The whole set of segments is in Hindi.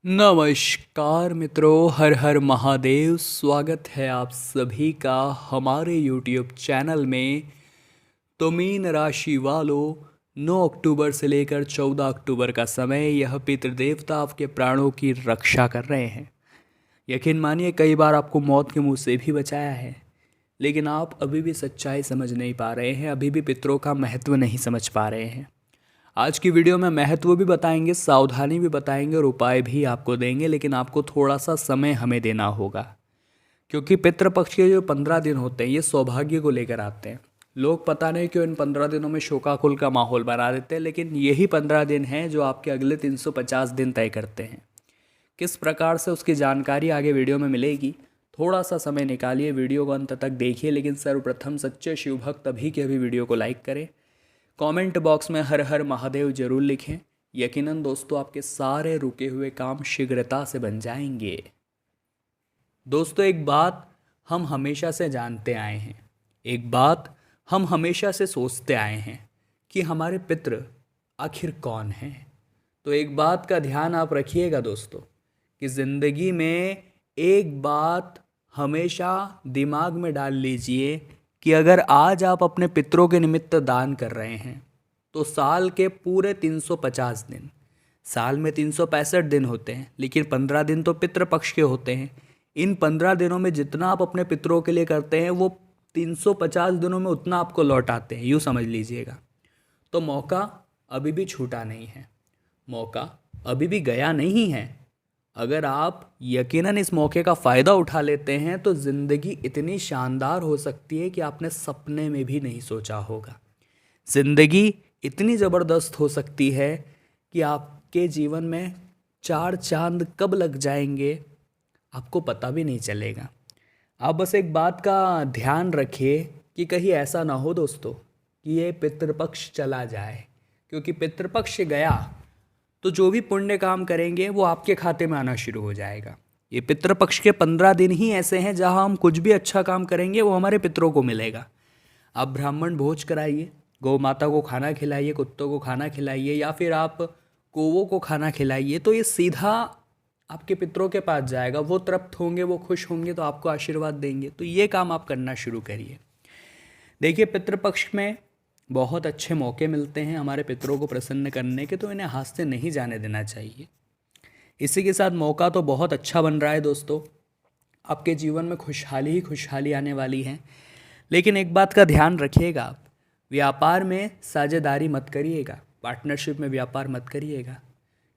नमस्कार मित्रों, हर हर महादेव। स्वागत है आप सभी का हमारे YouTube चैनल में। तो मीन राशि वालों, 9 अक्टूबर से लेकर 14 अक्टूबर का समय, यह पितृदेवता आपके प्राणों की रक्षा कर रहे हैं। यकीन मानिए, कई बार आपको मौत के मुंह से भी बचाया है, लेकिन आप अभी भी सच्चाई समझ नहीं पा रहे हैं, अभी भी पितरों का महत्व नहीं समझ पा रहे हैं। आज की वीडियो में महत्व भी बताएंगे, सावधानी भी बताएंगे और उपाय भी आपको देंगे, लेकिन आपको थोड़ा सा समय हमें देना होगा। क्योंकि पितृपक्ष के जो 15 दिन होते हैं, ये सौभाग्य को लेकर आते हैं। लोग पता नहीं क्यों इन 15 दिनों में शोकाकुल का माहौल बना देते हैं, लेकिन यही 15 दिन हैं जो आपके अगले 350 दिन तय करते हैं। किस प्रकार से, उसकी जानकारी आगे वीडियो में मिलेगी। थोड़ा सा समय निकालिए, वीडियो को अंत तक देखिए, लेकिन सर्वप्रथम सच्चे शिव भक्त अभी के अभी वीडियो को लाइक करें। कमेंट बॉक्स में हर हर महादेव जरूर लिखें। यकीनन दोस्तों, आपके सारे रुके हुए काम शीघ्रता से बन जाएंगे। दोस्तों, एक बात हम हमेशा से जानते आए हैं, एक बात हम हमेशा से सोचते आए हैं कि हमारे पितृ आखिर कौन हैं। तो एक बात का ध्यान आप रखिएगा दोस्तों, कि ज़िंदगी में एक बात हमेशा दिमाग में डाल लीजिए कि अगर आज आप अपने पितरों के निमित्त दान कर रहे हैं, तो साल के पूरे 350 दिन, साल में 365 दिन होते हैं, लेकिन 15 दिन तो पितृपक्ष के होते हैं। इन 15 दिनों में जितना आप अपने पितरों के लिए करते हैं, वो 350 दिनों में उतना आपको लौट आते हैं, यूँ समझ लीजिएगा। तो मौका अभी भी छूटा नहीं है, मौका अभी भी गया नहीं है। अगर आप यकीनन इस मौके का फ़ायदा उठा लेते हैं, तो ज़िंदगी इतनी शानदार हो सकती है कि आपने सपने में भी नहीं सोचा होगा। ज़िंदगी इतनी ज़बरदस्त हो सकती है कि आपके जीवन में 4 चांद कब लग जाएंगे आपको पता भी नहीं चलेगा। आप बस एक बात का ध्यान रखिए कि कहीं ऐसा ना हो दोस्तों कि ये पितृपक्ष चला जाए, क्योंकि पितृपक्ष गया तो जो भी पुण्य काम करेंगे वो आपके खाते में आना शुरू हो जाएगा। ये पितृपक्ष के 15 दिन ही ऐसे हैं जहां हम कुछ भी अच्छा काम करेंगे वो हमारे पितरों को मिलेगा। आप ब्राह्मण भोज कराइए, गौ माता को खाना खिलाइए, कुत्तों को खाना खिलाइए, या फिर आप कौवों को खाना खिलाइए, तो ये सीधा आपके पितरों के पास जाएगा। वो तृप्त होंगे, वो खुश होंगे, तो आपको आशीर्वाद देंगे। तो ये काम आप करना शुरू करिए। देखिए, पितृपक्ष में बहुत अच्छे मौके मिलते हैं हमारे पितरों को प्रसन्न करने के, तो इन्हें हाथ से नहीं जाने देना चाहिए। इसी के साथ मौका तो बहुत अच्छा बन रहा है दोस्तों, आपके जीवन में खुशहाली ही खुशहाली आने वाली है। लेकिन एक बात का ध्यान रखिएगा, आप व्यापार में साझेदारी मत करिएगा, पार्टनरशिप में व्यापार मत करिएगा,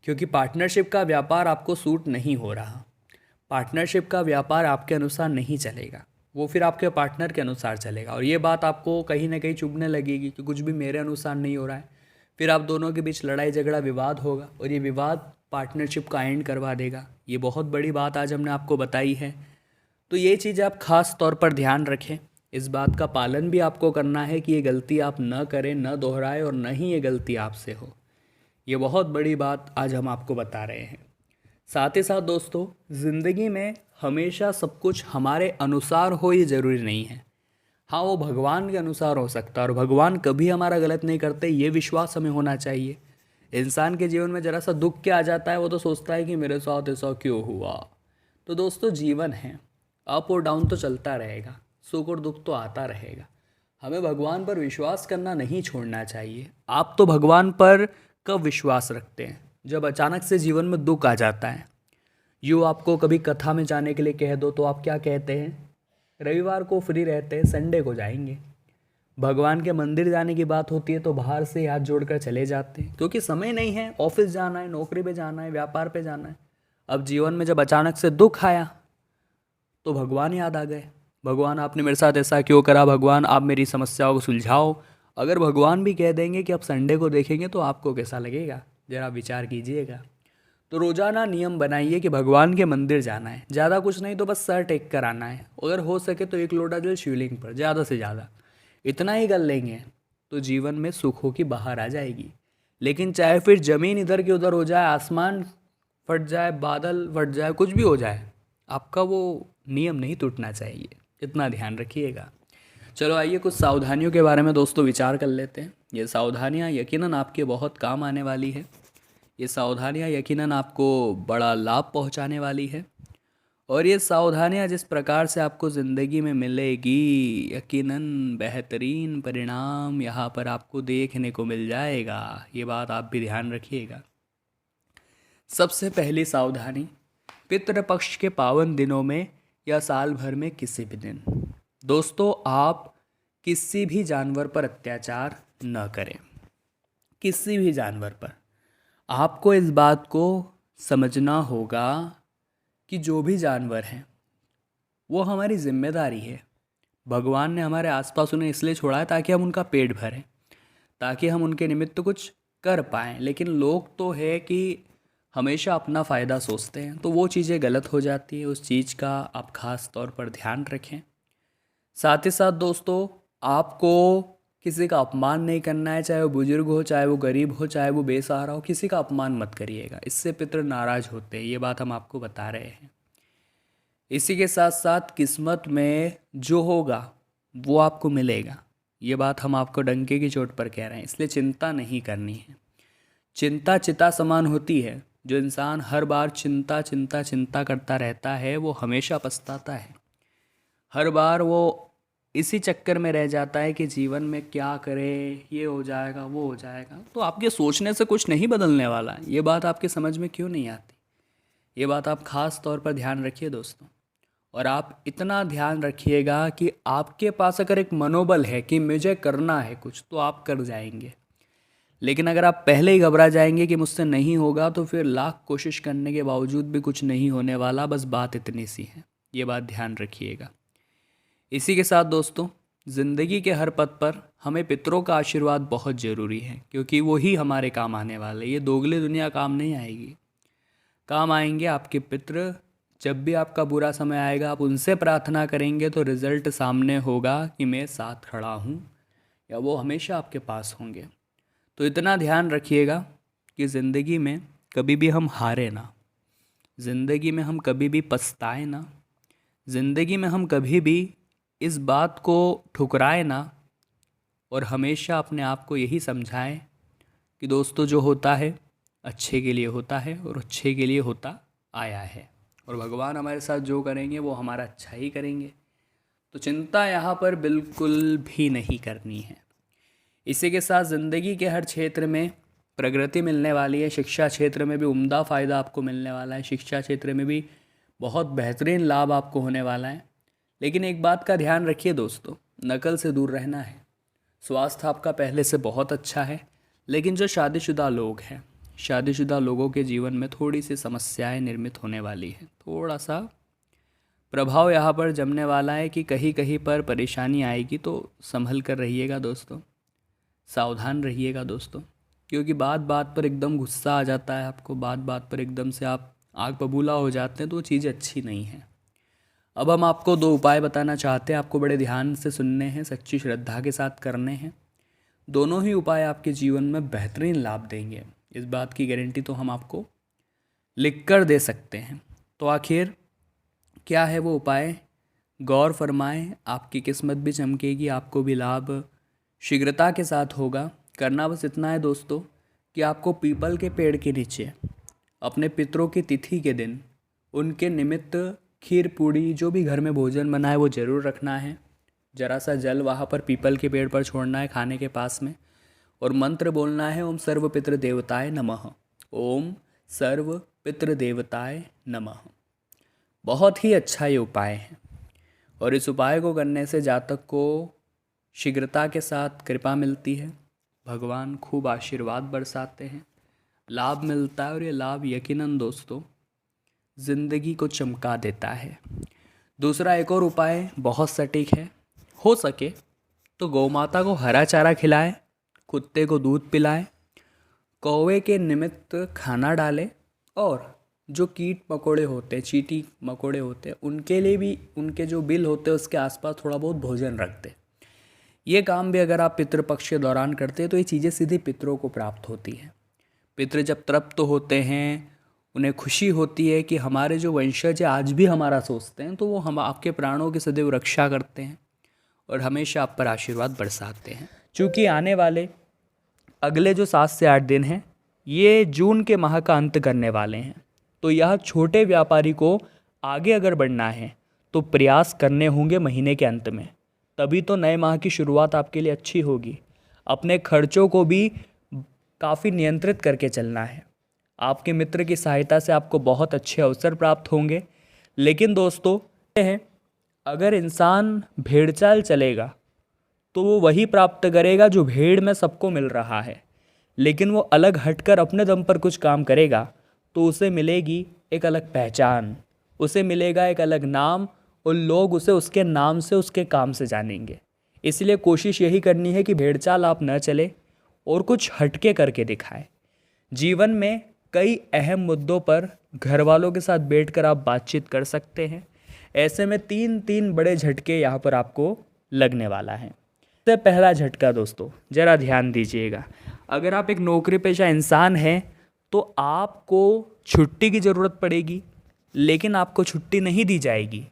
क्योंकि पार्टनरशिप का व्यापार आपको सूट नहीं हो रहा। पार्टनरशिप का व्यापार आपके अनुसार नहीं चलेगा, वो फिर आपके पार्टनर के अनुसार चलेगा। और ये बात आपको कहीं ना कहीं चुभने लगेगी कि कुछ भी मेरे अनुसार नहीं हो रहा है। फिर आप दोनों के बीच लड़ाई झगड़ा विवाद होगा, और ये विवाद पार्टनरशिप का एंड करवा देगा। ये बहुत बड़ी बात आज हमने आपको बताई है। तो ये चीज़ आप खास तौर पर ध्यान रखें। इस बात का पालन भी आपको करना है कि ये गलती आप न करें, न दोहराएं, और न ही ये गलती आपसे हो। ये बहुत बड़ी बात आज हम आपको बता रहे हैं। साथ ही साथ दोस्तों, ज़िंदगी में हमेशा सब कुछ हमारे अनुसार हो ये ज़रूरी नहीं है। हाँ, वो भगवान के अनुसार हो सकता है, और भगवान कभी हमारा गलत नहीं करते, ये विश्वास हमें होना चाहिए। इंसान के जीवन में ज़रा सा दुख क्या आ जाता है, वो तो सोचता है कि मेरे साथ ऐसा क्यों हुआ। तो दोस्तों, जीवन है, अप और डाउन तो चलता रहेगा, सुख और दुख तो आता रहेगा। हमें भगवान पर विश्वास करना नहीं छोड़ना चाहिए। आप तो भगवान पर कब विश्वास रखते हैं? जब अचानक से जीवन में दुख आ जाता है। यूँ आपको कभी कथा में जाने के लिए कह दो तो आप क्या कहते हैं? रविवार को फ्री रहते हैं, संडे को जाएंगे। भगवान के मंदिर जाने की बात होती है तो बाहर से हाथ जोड़कर चले जाते हैं, क्योंकि समय नहीं है, ऑफिस जाना है, नौकरी पे जाना है, व्यापार पे जाना है। अब जीवन में जब अचानक से दुख आया तो भगवान याद आ गए। भगवान, आपने मेरे साथ ऐसा क्यों करा? भगवान, आप मेरी समस्याओं को सुलझाओ। अगर भगवान भी कह देंगे कि आप संडे को देखेंगे, तो आपको कैसा लगेगा? ज़रा विचार कीजिएगा। तो रोज़ाना नियम बनाइए कि भगवान के मंदिर जाना है। ज़्यादा कुछ नहीं तो बस सर टेक कर आना है। अगर हो सके तो 1 लोटा जल शिवलिंग पर, ज़्यादा से ज़्यादा इतना ही कर लेंगे तो जीवन में सुखों की बहार आ जाएगी। लेकिन चाहे फिर ज़मीन इधर की उधर हो जाए, आसमान फट जाए, बादल फट जाए, कुछ भी हो जाए, आपका वो नियम नहीं टूटना चाहिए। इतना ध्यान रखिएगा। चलो आइए कुछ सावधानियों के बारे में दोस्तों विचार कर लेते हैं। ये सावधानियाँ यकीनन आपके बहुत काम आने वाली है। ये सावधानियाँ यकीनन आपको बड़ा लाभ पहुंचाने वाली है, और ये सावधानियाँ जिस प्रकार से आपको ज़िंदगी में मिलेगी, यकीनन बेहतरीन परिणाम यहाँ पर आपको देखने को मिल जाएगा। ये बात आप भी ध्यान रखिएगा। सबसे पहली सावधानी, पितृपक्ष के पावन दिनों में या साल भर में किसी भी दिन दोस्तों आप किसी भी जानवर पर अत्याचार न करें। किसी भी जानवर पर आपको इस बात को समझना होगा कि जो भी जानवर हैं वो हमारी जिम्मेदारी है। भगवान ने हमारे आसपास उन्हें इसलिए छोड़ा है ताकि हम उनका पेट भरें, ताकि हम उनके निमित्त कुछ कर पाएँ। लेकिन लोग तो है कि हमेशा अपना फ़ायदा सोचते हैं, तो वो चीज़ें गलत हो जाती है। उस चीज़ का आप ख़ास तौर पर ध्यान रखें। साथ ही साथ दोस्तों आपको किसी का अपमान नहीं करना है, चाहे वो बुजुर्ग हो, चाहे वो गरीब हो, चाहे वो बेसहारा हो, किसी का अपमान मत करिएगा। इससे पितृ नाराज़ होते हैं, ये बात हम आपको बता रहे हैं। इसी के साथ साथ किस्मत में जो होगा वो आपको मिलेगा, ये बात हम आपको डंके की चोट पर कह रहे हैं। इसलिए चिंता नहीं करनी है। चिंता चिता समान होती है। जो इंसान हर बार चिंता चिंता चिंता करता रहता है वो हमेशा पछताता है। हर बार वो इसी चक्कर में रह जाता है कि जीवन में क्या करे, ये हो जाएगा वो हो जाएगा। तो आपके सोचने से कुछ नहीं बदलने वाला है। ये बात आपके समझ में क्यों नहीं आती? ये बात आप ख़ास तौर पर ध्यान रखिए दोस्तों। और आप इतना ध्यान रखिएगा कि आपके पास अगर एक मनोबल है कि मुझे करना है कुछ, तो आप कर जाएंगे। लेकिन अगर आप पहले ही घबरा जाएंगे कि मुझसे नहीं होगा, तो फिर लाख कोशिश करने के बावजूद भी कुछ नहीं होने वाला। बस बात इतनी सी है, ये बात ध्यान रखिएगा। इसी के साथ दोस्तों ज़िंदगी के हर पद पर हमें पितरों का आशीर्वाद बहुत ज़रूरी है, क्योंकि वो ही हमारे काम आने वाले। ये दोगली दुनिया काम नहीं आएगी। काम आएंगे आपके पितृ। जब भी आपका बुरा समय आएगा, आप उनसे प्रार्थना करेंगे तो रिज़ल्ट सामने होगा कि मैं साथ खड़ा हूँ, या वो हमेशा आपके पास होंगे। तो इतना ध्यान रखिएगा कि ज़िंदगी में कभी भी हम हारे ना, ज़िंदगी में हम कभी भी पछताए ना, ज़िंदगी में हम कभी भी इस बात को ठुकराए ना, और हमेशा अपने आप को यही समझाएं कि दोस्तों जो होता है अच्छे के लिए होता है और अच्छे के लिए होता आया है, और भगवान हमारे साथ जो करेंगे वो हमारा अच्छा ही करेंगे। तो चिंता यहाँ पर बिल्कुल भी नहीं करनी है। इसी के साथ ज़िंदगी के हर क्षेत्र में प्रगति मिलने वाली है। शिक्षा क्षेत्र में भी उम्दा फ़ायदा आपको मिलने वाला है। शिक्षा क्षेत्र में भी बहुत बेहतरीन लाभ आपको होने वाला है। लेकिन एक बात का ध्यान रखिए दोस्तों, नकल से दूर रहना है। स्वास्थ्य आपका पहले से बहुत अच्छा है, लेकिन जो शादीशुदा लोग हैं, शादीशुदा लोगों के जीवन में थोड़ी सी समस्याएं निर्मित होने वाली हैं। थोड़ा सा प्रभाव यहाँ पर जमने वाला है कि कहीं कहीं पर परेशानी आएगी, तो संभल कर रहिएगा दोस्तों, सावधान रहिएगा दोस्तों। क्योंकि बात बात पर एकदम गुस्सा आ जाता है आपको, बात बात पर एकदम से आप आग बबूला हो जाते हैं, तो वो चीज़ अच्छी नहीं है। अब हम आपको 2 उपाय बताना चाहते हैं, आपको बड़े ध्यान से सुनने हैं, सच्ची श्रद्धा के साथ करने हैं। दोनों ही उपाय आपके जीवन में बेहतरीन लाभ देंगे, इस बात की गारंटी तो हम आपको लिख कर दे सकते हैं। तो आखिर क्या है वो उपाय, गौर फरमाएं। आपकी किस्मत भी चमकेगी, आपको भी लाभ शीघ्रता के साथ होगा। करना बस इतना है दोस्तों कि आपको पीपल के पेड़ के नीचे अपने पितरों की तिथि के दिन उनके निमित्त खीर पूड़ी, जो भी घर में भोजन बना है वो ज़रूर रखना है। जरा सा जल वहाँ पर पीपल के पेड़ पर छोड़ना है खाने के पास में, और मंत्र बोलना है, ओम सर्व पितृ देवताय नमः, ओम सर्व पितृ देवताय नमः। बहुत ही अच्छा ये उपाय है, और इस उपाय को करने से जातक को शीघ्रता के साथ कृपा मिलती है, भगवान खूब आशीर्वाद बरसाते हैं, लाभ मिलता है, और ये लाभ यकीनन दोस्तों ज़िंदगी को चमका देता है। दूसरा एक और उपाय बहुत सटीक है। हो सके तो गौ माता को हरा चारा खिलाएं, कुत्ते को दूध पिलाएं, कौवे के निमित्त खाना डालें, और जो कीट मकोड़े होते हैं, चींटी मकोड़े होते हैं, उनके लिए भी उनके जो बिल होते हैं उसके आसपास थोड़ा बहुत भोजन रख दें। ये काम भी अगर आप पितृपक्ष के दौरान करते हैं तो ये चीज़ें सीधी पितरों को प्राप्त होती हैं। पितृ जब तृप्त होते हैं, उन्हें खुशी होती है कि हमारे जो वंशज आज भी हमारा सोचते हैं, तो वो हम आपके प्राणों की सदैव रक्षा करते हैं और हमेशा आप पर आशीर्वाद बरसाते हैं। चूँकि आने वाले अगले जो 7 से 8 दिन हैं ये जून के माह का अंत करने वाले हैं। तो यह छोटे व्यापारी को आगे अगर बढ़ना है तो प्रयास करने होंगे महीने के अंत में, तभी तो नए माह की शुरुआत आपके लिए अच्छी होगी। अपने खर्चों को भी काफ़ी नियंत्रित करके चलना है। आपके मित्र की सहायता से आपको बहुत अच्छे अवसर प्राप्त होंगे। लेकिन दोस्तों हैं, अगर इंसान भेड़चाल चलेगा तो वो वही प्राप्त करेगा जो भीड़ में सबको मिल रहा है। लेकिन वो अलग हटकर अपने दम पर कुछ काम करेगा तो उसे मिलेगी एक अलग पहचान, उसे मिलेगा एक अलग नाम, और लोग उसे उसके नाम से, उसके काम से जानेंगे। इसलिए कोशिश यही करनी है कि भेड़चाल आप न चले और कुछ हटके करके दिखाएं। जीवन में कई अहम मुद्दों पर घर वालों के साथ बैठकर आप बातचीत कर सकते हैं। ऐसे में तीन बड़े झटके यहाँ पर आपको लगने वाला है। सबसे पहला झटका दोस्तों, ज़रा ध्यान दीजिएगा। अगर आप एक नौकरी पेशा इंसान हैं तो आपको छुट्टी की ज़रूरत पड़ेगी, लेकिन आपको छुट्टी नहीं दी जाएगी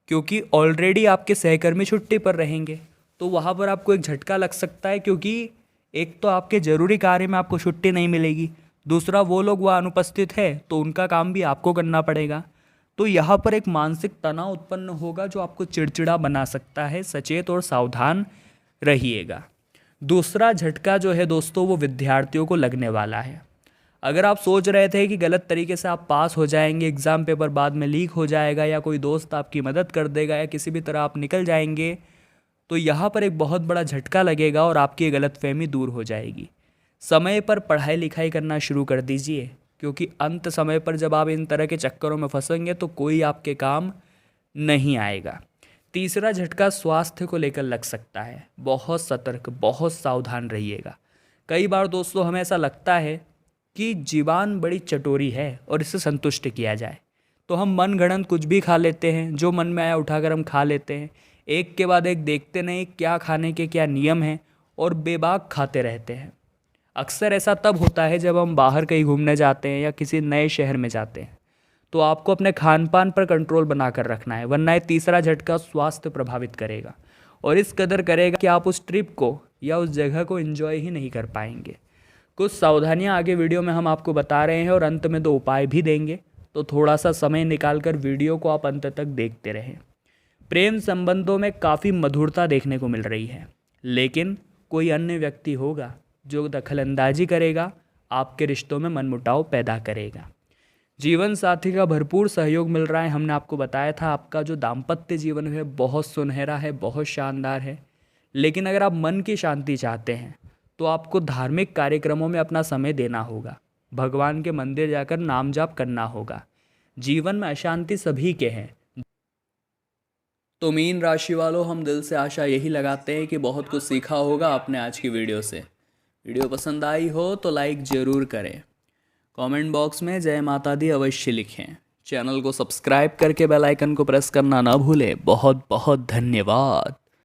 क्योंकि ऑलरेडी आपके सहकर्मी छुट्टी पर रहेंगे। तो वहाँ पर आपको एक झटका लग सकता है, क्योंकि एक तो आपके ज़रूरी कार्य में आपको छुट्टी नहीं मिलेगी, दूसरा वो लोग वहाँ अनुपस्थित है तो उनका काम भी आपको करना पड़ेगा। तो यहाँ पर एक मानसिक तनाव उत्पन्न होगा जो आपको चिड़चिड़ा बना सकता है। सचेत और सावधान रहिएगा। दूसरा झटका जो है दोस्तों, वो विद्यार्थियों को लगने वाला है। अगर आप सोच रहे थे कि गलत तरीके से आप पास हो जाएंगे, एग्ज़ाम पेपर बाद में लीक हो जाएगा, या कोई दोस्त आपकी मदद कर देगा, या किसी भी तरह आप निकल जाएंगे, तो यहाँ पर एक बहुत बड़ा झटका लगेगा और आपकी गलतफहमी दूर हो जाएगी। समय पर पढ़ाई लिखाई करना शुरू कर दीजिए, क्योंकि अंत समय पर जब आप इन तरह के चक्करों में फंसेंगे तो कोई आपके काम नहीं आएगा। तीसरा झटका स्वास्थ्य को लेकर लग सकता है। बहुत सतर्क, बहुत सावधान रहिएगा। कई बार दोस्तों हमें ऐसा लगता है कि जीवान बड़ी चटोरी है और इसे संतुष्ट किया जाए, तो हम मन गढ़ंत कुछ भी खा लेते हैं, जो मन में आया उठाकर हम खा लेते हैं। एक के बाद एक देखते नहीं क्या खाने के क्या नियम हैं और बेबाक खाते रहते हैं। अक्सर ऐसा तब होता है जब हम बाहर कहीं घूमने जाते हैं या किसी नए शहर में जाते हैं। तो आपको अपने खान पान पर कंट्रोल बनाकर रखना है, वरना ये तीसरा झटका स्वास्थ्य प्रभावित करेगा और इस कदर करेगा कि आप उस ट्रिप को या उस जगह को एंजॉय ही नहीं कर पाएंगे। कुछ सावधानियां आगे वीडियो में हम आपको बता रहे हैं और अंत में 2 उपाय भी देंगे, तो थोड़ा सा समय निकालकर वीडियो को आप अंत तक देखते रहें। प्रेम संबंधों में काफ़ी मधुरता देखने को मिल रही है, लेकिन कोई अन्य व्यक्ति होगा जो दखलंदाजी करेगा, आपके रिश्तों में मनमुटाव पैदा करेगा। जीवन साथी का भरपूर सहयोग मिल रहा है। हमने आपको बताया था आपका जो दाम्पत्य जीवन है बहुत सुनहरा है, बहुत शानदार है। लेकिन अगर आप मन की शांति चाहते हैं तो आपको धार्मिक कार्यक्रमों में अपना समय देना होगा, भगवान के मंदिर जाकर नाम जाप करना होगा। जीवन में अशांति सभी के हैं। तो मीन राशि वालों, हम दिल से आशा यही लगाते हैं कि बहुत कुछ सीखा होगा आपने आज की वीडियो से। वीडियो पसंद आई हो तो लाइक ज़रूर करें, कमेंट बॉक्स में जय माता दी अवश्य लिखें, चैनल को सब्सक्राइब करके बेल आइकन को प्रेस करना ना भूलें। बहुत बहुत धन्यवाद।